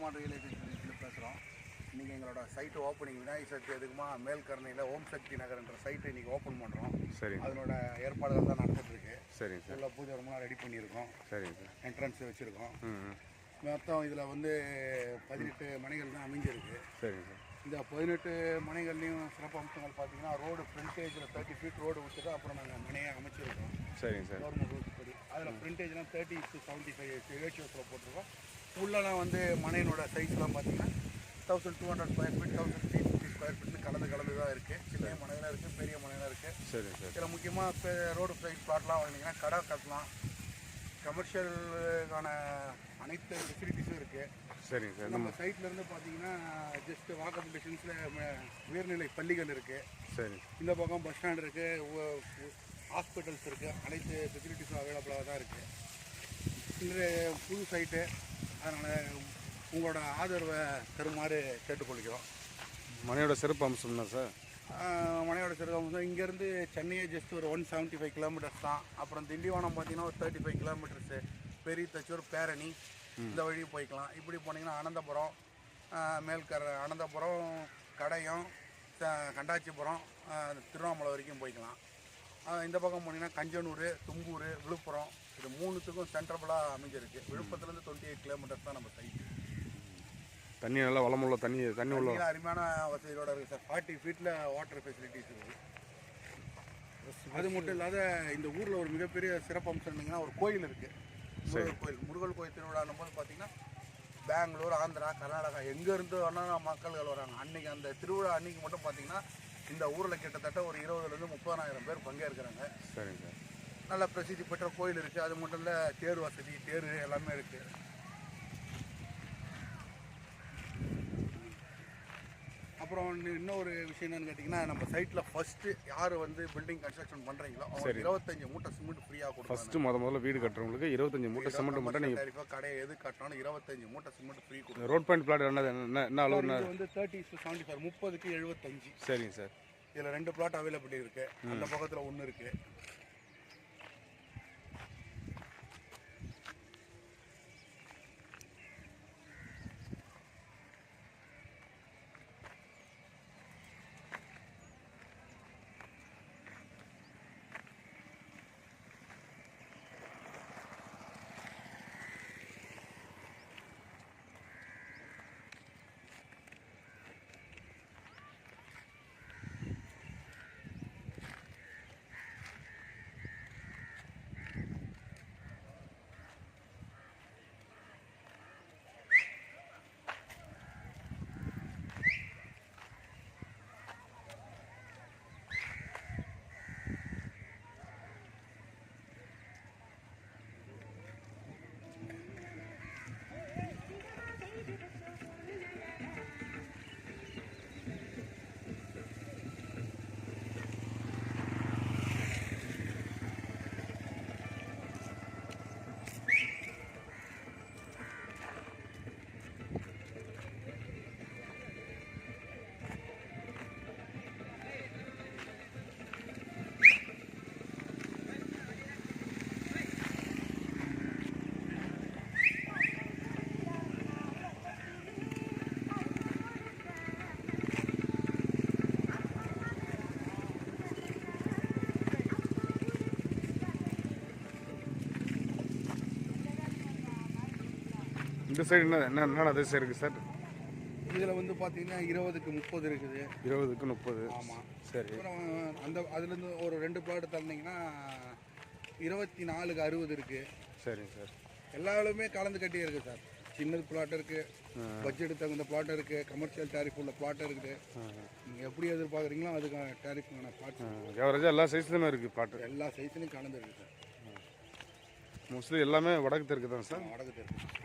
அம்மான் real estate பேசுகிறோம். இன்றைக்கி எங்களோட சைட்டு ஓப்பனிங் விநாயகர் சதுர்த்தி எதுக்குமா மேல்கரணையில் ஓம் சக்தி நகர்ன்ற சைட்டு இன்றைக்கி ஓப்பன் பண்ணுறோம். சரி, அதனோட ஏற்பாடுகள் தான் நடந்துகிட்ருக்கு. சரிங்க சார். உள்ள பூஜை ரூம்லாம் ரெடி பண்ணியிருக்கோம். சரிங்க சார். என்ட்ரன்ஸ் வச்சுருக்கோம். ம், மொத்தம் இதில் வந்து 18 மனைகள் தான் அமைஞ்சிருக்கு. சரிங்க சார். இந்த 18 மனைகள்லையும் சிறப்பு அம்சங்கள் பார்த்தீங்கன்னா ரோடு ஃப்ரண்டேஜில் 30 ஃபீட் ரோடு விட்டு தான் அப்புறம் நாங்கள் மனையை அமைச்சிருக்கோம். சரிங்க சார். கவர்மெண்ட் ரூல்ஸ் படி அதில் ஃப்ரண்டேஜ்லாம் 30:75 ரேஷியோஸில் போட்டிருக்கோம். உள்ளெல்லாம் வந்து மனையினோட சைஸ்லாம் பார்த்தீங்கன்னா 1200 ஸ்கொயர் ஃபீட் 1350 ஸ்கொயர் ஃபீட்னு கலந்து தான் இருக்குது. சின்ன மனைலாம் இருக்குது, பெரிய மனைலாம் இருக்குது. சரிங்க சார். இதில் முக்கியமாக இப்போ ரோடு சைட் பிளாட்லாம் வாங்கினீங்கன்னா கடை கட்டலாம், கமர்ஷியலுக்கான அனைத்து ஃபெசிலிட்டிஸும் இருக்குது. சரிங்க சார். நம்ம சைட்லேருந்து பார்த்தீங்கன்னா ஜஸ்ட் வாக்கபிள் டிஸ்டன்ஸில் உயர்நிலை பள்ளிகள் இருக்குது. சரி. இந்த பக்கம் பஸ் ஸ்டாண்ட் இருக்குது, ஹாஸ்பிட்டல்ஸ் இருக்குது, அனைத்து ஃபெசிலிட்டிஸும் அவைலபிளாக தான் இருக்குது. இந்த புது சைட்டு, அதனால் உங்களோட ஆதரவை தருமாறு கேட்டுக்கொள்கிறோம். மனையோட சிறப்பு அம்சம் தான் சார். மனையோட சிறப்பு அம்சம் இங்கேருந்து சென்னையே ஜஸ்ட் ஒரு 175 கிலோமீட்டர்ஸ் தான். அப்புறம் திண்டிவனம் பார்த்தீங்கன்னா ஒரு 35 கிலோமீட்டர்ஸு. பெரிய தச்சூர், பேரணி இந்த வழி போய்க்கலாம். இப்படி போனீங்கன்னா அனந்தபுரம், அனந்தபுரம், கடையம், கண்டாச்சிபுரம், திருவண்ணாமலை வரைக்கும் போய்க்கலாம். இந்த பக்கம் போனீங்கன்னா கஞ்சனூர், தும்பூர், விழுப்புரம், இது மூணுத்துக்கும் சென்ட்ரபுளாக அமைஞ்சிருக்கு. விழுப்புரத்துலேருந்து 28 கிலோமீட்டர்ஸ் தான் நம்ம சைட்டு. தண்ணி நல்லா வளமுள்ள தண்ணி உள்ள அருமையான வசதியோட இருக்குது சார். 40 ஃபீட்டில் வாட்டர் ஃபெசிலிட்டிஸ் இருக்குது. அது மட்டும் இல்லாத இந்த ஊரில் ஒரு மிகப்பெரிய சிறப்பு அம்சம் என்னங்கன்னா ஒரு கோயில் இருக்குது. முருகன் கோயில் திருவிழான்னும் போது பார்த்தீங்கன்னா பெங்களூர், ஆந்திரா, கர்நாடகா எங்கேருந்து வேணால் மக்கள்கள் வராங்க. அன்றைக்கி அந்த திருவிழா அன்றைக்கி மட்டும் பார்த்தீங்கன்னா இந்த ஊரில் கிட்டத்தட்ட ஒரு 20,000 to 30,000 பேர் பங்கேற்கிறாங்க. சரிங்க சார். நல்ல பிரசித்தி பெற்ற கோயில் இருக்குது. அது மட்டும் இல்லை தேர் வசதி, தேர் எல்லாமே இருக்குது. அப்புறம் இன்னொரு விஷயம் என்னன்னு கேட்டிங்கன்னா, நம்ம சைட்டில் ஃபஸ்ட்டு யார் வந்து பில்டிங் கன்ஸ்ட்ரக்ஷன் பண்ணுறீங்களோ அவங்க 25 மூட்டை சிமெண்ட் ஃப்ரீயாக கொடுப்பாங்க. ஃபஸ்ட்டு முதல்ல வீடு கட்டுறவங்களுக்கு 25 மூட்டை சிமெண்ட் மட்டும் நீங்கள் கண்டிப்பாக கடையை எது கட்டினாலும் 25 மூட்டை சிமெண்ட் ஃப்ரீ கொடுக்கும். ரோட் பாயிண்ட் பிளாட் என்ன அளவு வந்து 30:75 30க்கு 75. சரிங்க சார். இதில் 2 பிளாட் அவைலபிலிட்டி இருக்குது. அந்த பக்கத்தில் 1 இருக்குது. இந்த சைடு என்ன அதிசயம் இருக்குது சார்? இதில் வந்து பார்த்தீங்கன்னா 20க்கு 30 இருக்குது. 20க்கு 30. ஆமாம். சரி. அப்புறம் அதுலேருந்து ஒரு 2 பிளாட் தள்ளினீங்கன்னா 24க்கு 60 இருக்குது. சரிங்க சார். எல்லாருமே கலந்து கட்டியே இருக்குது சார். சின்ன பிளாட் இருக்குது, பட்ஜெட் தகுந்த பிளாட் இருக்குது, கமர்ஷியல் டேரிஃப் உள்ள பிளாட் இருக்குது. நீங்கள் எப்படி எதிர்பார்க்குறீங்களோ அதுக்கான டேரிஃப்க்கான பிளாட் எவரேஜாக எல்லா சைஸ்லையுமே இருக்குது பிளாட். எல்லா சைஸ்லையும் கலந்து இருக்குது சார். மோஸ்ட்லி எல்லாமே வடக்கு தெற்கு தான் சார். வடக்கு தெற்கு.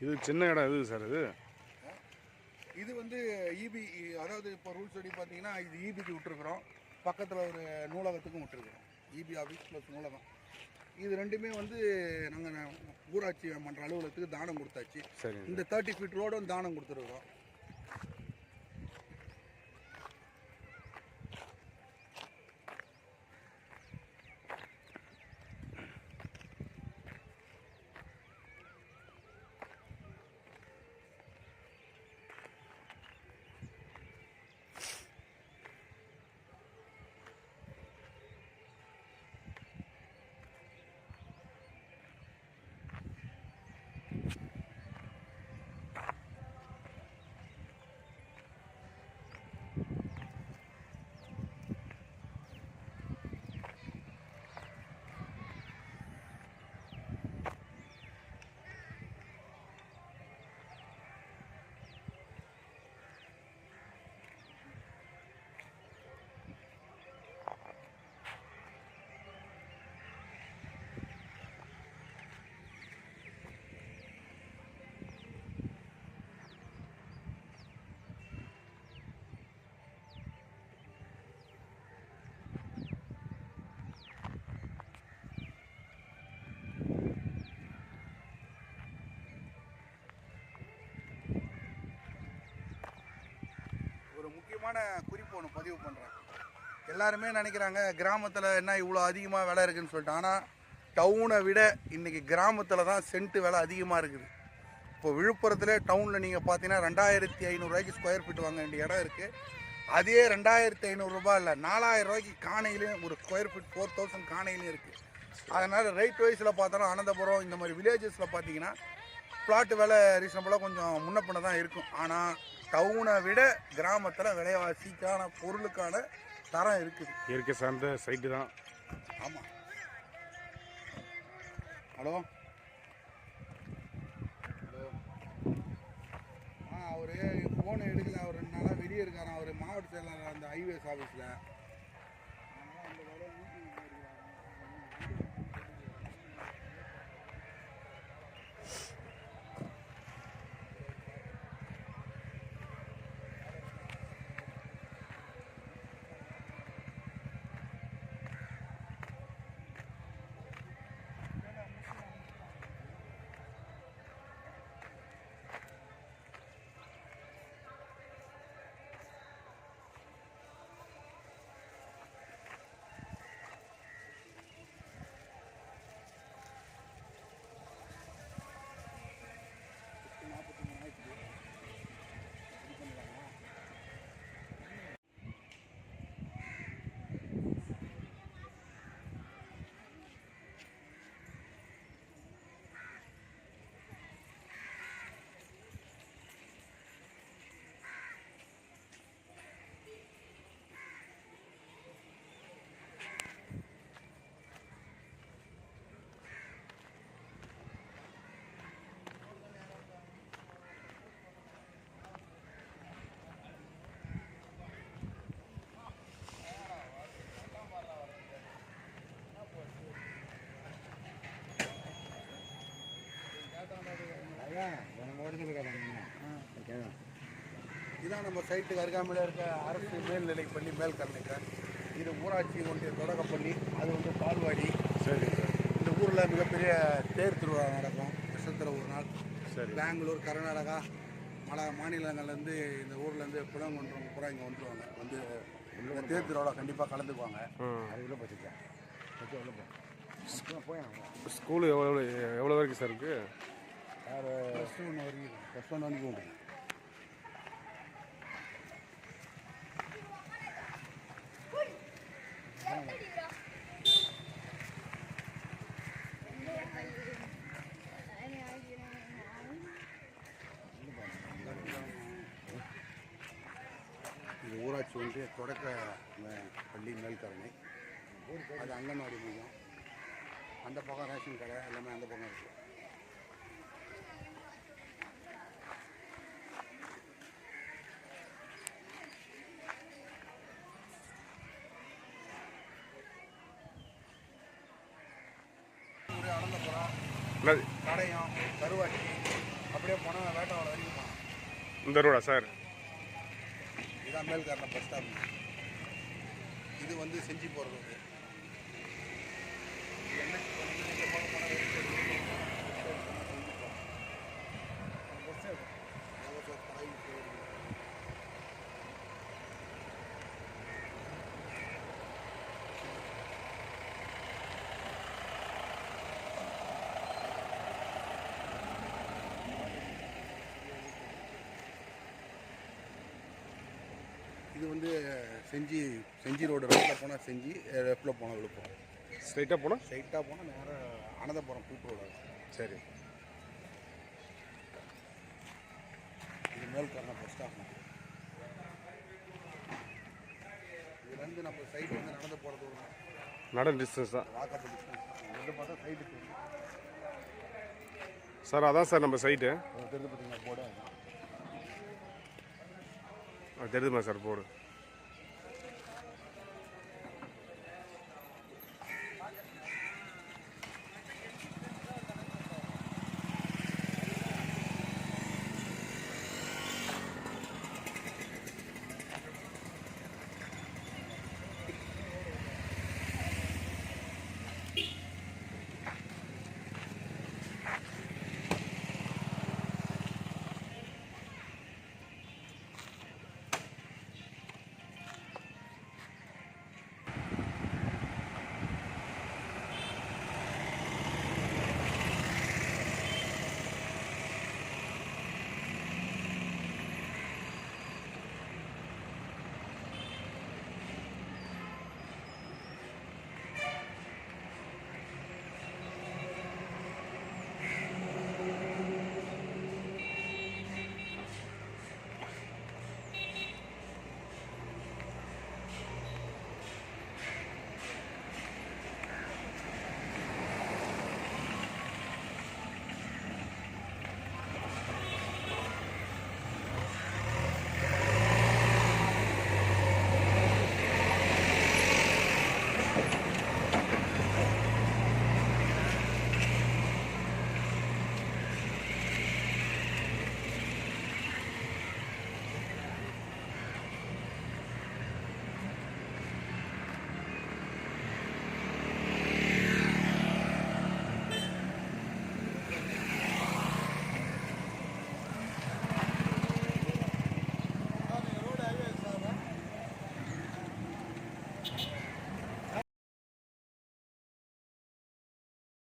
இது சின்ன இடம் எது சார்? இது இது வந்து இபி, அதாவது இப்போ ரூல்ஸ் படி பார்த்தீங்கன்னா இது இபிக்கு விட்டுருக்குறோம், பக்கத்தில் ஒரு நூலகத்துக்கும் விட்டுருக்குறோம். இபி ஆஃபீஸ் ப்ளஸ் நூலகம், இது ரெண்டுமே வந்து நாங்கள் ஊராட்சி மன்ற அலுவலகத்துக்கு தானம் கொடுத்தாச்சு. இந்த 30 ஃபீட் ரோடும் தானம் கொடுத்துருக்குறோம். முக்கியமான குறிப்பு ஒன்று பதிவு பண்ணுறேன். எல்லாருமே நினைக்கிறாங்க கிராமத்தில் என்ன இவ்வளோ அதிகமாக விலை இருக்குதுன்னு சொல்லிட்டு. ஆனால் டவுனை விட இன்றைக்கி கிராமத்தில் தான் சென்ட்டு விலை அதிகமாக இருக்குது. இப்போ விழுப்புரத்தில் டவுனில் நீங்கள் பார்த்தீங்கன்னா 2500 ரூபாய்க்கு ஸ்கொயர் ஃபீட் வாங்க வேண்டிய இடம் இருக்குது. அதே 2500 ரூபாய் இல்லை, 4000 ரூபாய்க்கு காணையிலையும் ஒரு ஸ்கொயர் ஃபீட் 4000 காணையிலையும் இருக்குது. அதனால் ரைட் வைஸில் பார்த்தாலும் அனந்தபுரம் இந்த மாதிரி வில்லேஜஸில் பார்த்தீங்கன்னா பிளாட்டு விலை ரீசனபுளாக கொஞ்சம் முன்ன பின்ன தான் இருக்கும். ஆனால் டவுனை விட கிராமத்தில் விலைவாசிக்கான பொருளுக்கான தரம் இருக்குது. இயற்கை சார்ந்த சைட்டு தான். ஆமாம். ஹலோ ஹலோ அவர் ஃபோனை எடுக்கல, அவர் 2 நாளாக வெளியே இருக்காராம். அவர் மாவட்ட செயலாளர் அந்த ஹைவேஸ் ஆஃபீஸில். இதான் நம்ம சைட்டுக்கு அருகாமையில் இருக்க அரசு மேல்நிலைப்பள்ளி மேல்கல்விக்கர். இது ஊராட்சி ஒன்றிய தொடக்கப்பள்ளி, அது வந்து பால்வாடி. சரி. இந்த ஊரில் மிகப்பெரிய தேர் திருவிழா நடக்கும் வருஷத்தில் ஒரு நாள். சரி. பெங்களூர், கர்நாடகா, மாநிலங்கள்லேருந்து இந்த ஊர்லேருந்து புலங்கொன்றவங்க பூரா இங்கே வந்துடுவாங்க. வந்து இந்த தேர் திருவிழா கண்டிப்பாக கலந்துக்குவாங்க. அது உள்ள பார்த்துக்கேன். ஸ்கூலு எவ்வளோ வரைக்கும் சார் இருக்குது? +1 வரைக்கும். +1 வரைக்கும் உண்டு. இது ஊராட்சி ஒன்றிய தொடக்க பள்ளி மேல்கரணை. அது அங்கன்வாடி மையம். அந்த பக்கம் ரேஷன் கடை எல்லாமே அந்த பக்கம் இருக்குது. அனந்தபுரம், கடையம், கருவாச்சி, அப்படியே போனால் வேட்டவாடை வரைக்கும் போகலாம். இந்த ரோடா சார்? இதுதான் மேல்காரணம் பஸ் ஸ்டாப். இது வந்து செஞ்சு போகிறது. இது வந்து செஞ்சி ரோடு ரைட்டில் போனால் செஞ்சி, லெஃப்டில் போனால் விழுப்புரம். ஸ்ட்ரைட்டாக போனால் நேராக அனந்தபுரம் கூட்டு ரோடு. சரி. இது மேல்காரணம் பஸ் ஸ்டாப். இதுலேருந்து நம்ம சைடு வந்து நடந்து போகிறது ஒரு நடன் டிஸ்டன்ஸ் தான். வாக்கப் டிஸ்டன்ஸ். இங்கே பார்த்தா சைடு சார் அதான் சார் நம்ம சைட்டு. தெரிஞ்சு பார்த்தீங்கன்னா போட தெரியுதுமா சார் போர்டு.